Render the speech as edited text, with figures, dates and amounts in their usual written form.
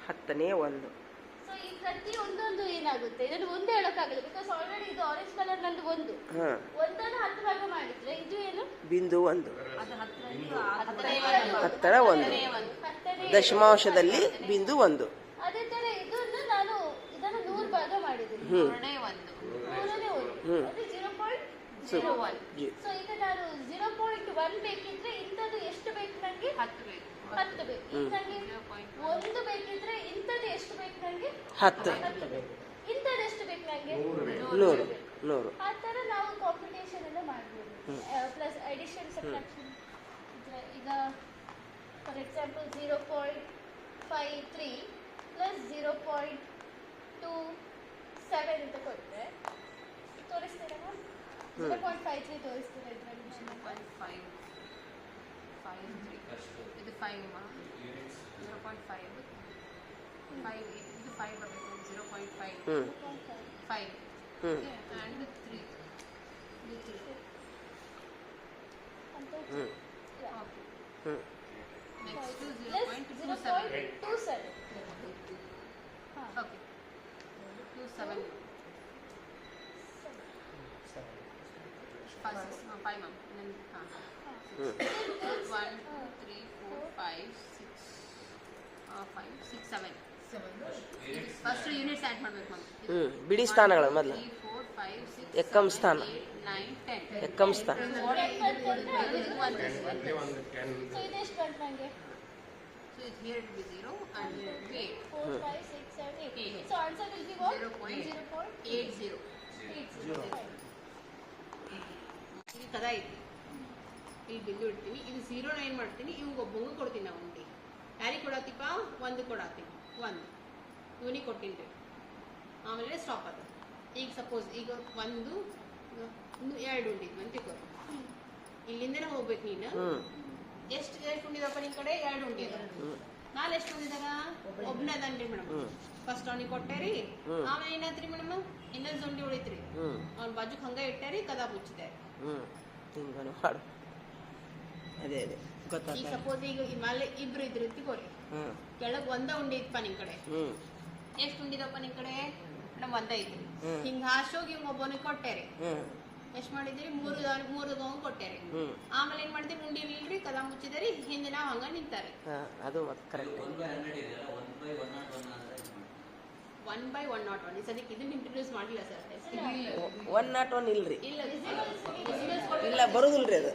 10ನೇ ಒಂದು. ಸೊ ಈ ಪ್ರತಿ ಒಂದೊಂದು ಏನಾಗುತ್ತೆ, ಇದನ್ನು ಒಂದು ಹೇಳೋಕ್ಕಾಗಲ್ಲ, ಬಿಕಾಸ್ ಆಲ್ರೆಡಿ ಇದು ಆರೆಂಜ್ ಕಲರ್ ನಂದು ಒಂದು ಒಂದನ್ನು 10 ಭಾಗ ಮಾಡಿದ್ರೆ ಇದು ಏನು ಬಿಂದು 1 ಅದು 10ರ 1 ದಶಮಾಂಶದಲ್ಲಿ ಬಿಂದು 1. ಅದೇ ತರ ಇದನ್ನು ನಾನು ಇದನ್ನು 100 ಭಾಗ ಮಾಡಿದ್ದೀನಿ, ಮೂರನೇ ಒಂದು ಅದು 0.01. ಸೊ ಈಗ ನಾನು 0.1 ಬೇಕಿದ್ರೆ ಇಂಥದ್ದು ಎಷ್ಟು ಬೇಕು ನನಗೆ? 10 ಬೇಕು. ನನಗೆ 1 ಬೇಕಿದ್ರೆ ಇಂಥದ್ದು ಎಷ್ಟು ಬೇಕು ನನಗೆ? 10 ಬೇಕು. ಇಂಥದ್ದು ಎಷ್ಟು ಬೇಕು ನನಗೆ? 100. ಆ ಥರ ನಾವು ಕಾಂಪಿಟೇಷನ್ ಎಲ್ಲ ಮಾಡ್ಬೋದು. ಪ್ಲಸ್ ಅಡಿಷನ್ ಸಬ್ಟ್ರಾಕ್ಷನ್ ಈಗ ಫಾರ್ ಎಕ್ಸಾಂಪಲ್ 0.53 ಪ್ಲಸ್ 0.27 ಅಂತ ಕೊಟ್ಟರೆ ತೋರಿಸ್ತೀರಾ? 0.53 ತೋರಿಸ್ತೀರಾ ಇದರಲ್ಲಿ? 0.53 ಇದು 5 0.5 ಇದು 5 ಬರಬೇಕು. 0.5 5 and 3 ಇದು 3 next 0.27 okay 27 5 ma'am 1 2 3 4 5 6 7 first units add ಮಾಡಬೇಕು ಮ್ಯಾಮ್. ಬಿಡಿ ಸ್ಥಾನಗಳು ಮೊದಲು 3 4 5 6 ಎಕ್ಕಂ ಸ್ಥಾನ 9 10 ಎಕ್ಕಂ ಸ್ಥಾನ. ಸೊ ಇದೆಷ್ಟು ಬಂತು ನನಗೆ? So here it will be 0 and here it will be 8. 4 5 6 7 8. So answer will be what? 0.80. ಇದು ಕದಾ ಐತಿ, ಇಲ್ಲಿ ಬಿಂದು ಇಡ್ತೀನಿ, ಇದು 0 ಏನು ಮಾಡ್ತೀನಿ, ಇವಾಗ ಒಬ್ಬಂಗೆ ಕೊಡ್ತೀನಿ ನಾವು ಉಂಟಿ. ಯಾರಿಗೆ ಕೊಡತ್ತೀಪ? 1 ಕೊಡತ್ತೀನಿ, 1 ಇವನಿಗೆ ಕೊಟ್ಟಿನಿ, ಆಮೇಲೆ ಸ್ಟಾಪ್ ಅದು. ಈಗ ಸಪೋಸ್ ಈಗ 1 2 ಉಂಡಿದ್ವಿ ಅಂತ ತಿಳ್ಕೊ, ಇಲ್ಲಿಂದನೇ ಹೋಗ್ಬೇಕು ನೀನು. ಎಷ್ಟು ಉಂಡಿದಪ್ಪ ನಿನ್ ಕಡೆ? 2 ಉಂಡಿದ. ನಾಳೆ ಎಷ್ಟು ಉಂಡಿದಾಗ? ಒಬ್ಬನೇ ಅದನ್ರಿ ಮೇಡಮ್. ಫಸ್ಟ್ ಅವನಿಗೆ ಕೊಟ್ಟೇರಿ, ಆಮೇಲೆ ಏನಾತ್ರಿ ಮೇಡಮ್? ಇನ್ನೊಂದು ಉಂಡಿ ಉಳಿತ್ರಿ, ಅವ್ನ ಬಾಜುಕ್ ಹಂಗ ಇಟ್ಟಾರಿ, ಕದಾ ಮುಚ್ಚಿದ್ದಾರೆ. ಅದೇ ಗೊತ್ತಾಗ. ಈಗ ಸಪೋಸ್ ಈಗ ಮೇಲೆ ಇಬ್ರು ಇದ್ರು ತಿಕೋರಿ, ಕೆಳಗ್ ಒಂದ ಉಂಡಿ ಇತ್ತಪ್ಪ ನಿನ್ ಕಡೆ, ಎಷ್ಟು ಉಂಡಿದಪ್ಪ ನಿನ್ ಕಡೆ? ಮೇಡಮ್ 1 ಐತ್ರಿ. ಹಿಂಗ ಹಾಶೋಗಿ ಹಿಂಗ ಒಬ್ಬನಿಗೆ ಕೊಟ್ಟೇರಿ, ಎಷ್ಟು ಮಾಡಿದಿರಿ? 3 ಗೌನ್ ಕೊಟ್ಟೇರಿ. ಆಮೇಲೆ ಏನ್ ಮಾಡಿದ್ರಿ? ಉಂಡಿ ಇಲ್ರಿ, ಕದಾ ಮುಚ್ಚಿದಾರಿ, ಹಿಂದೆ ನಾವು ಹಂಗ ನಿಂತಾರೆ. ಅದು ಕರೆಕ್ಟ್. 1/101 ಸದ್ಯಕ್ಕೆ ಇದನ್ನ ಇಂಟ್ರೊಡ್ಯೂಸ್ ಮಾಡಿಲ್ಲ ಸರ್. 101 ಇಲ್ರಿ, ಇಲ್ಲ ಇಲ್ಲ ಬರುದಿಲ್ರಿ ಅದು.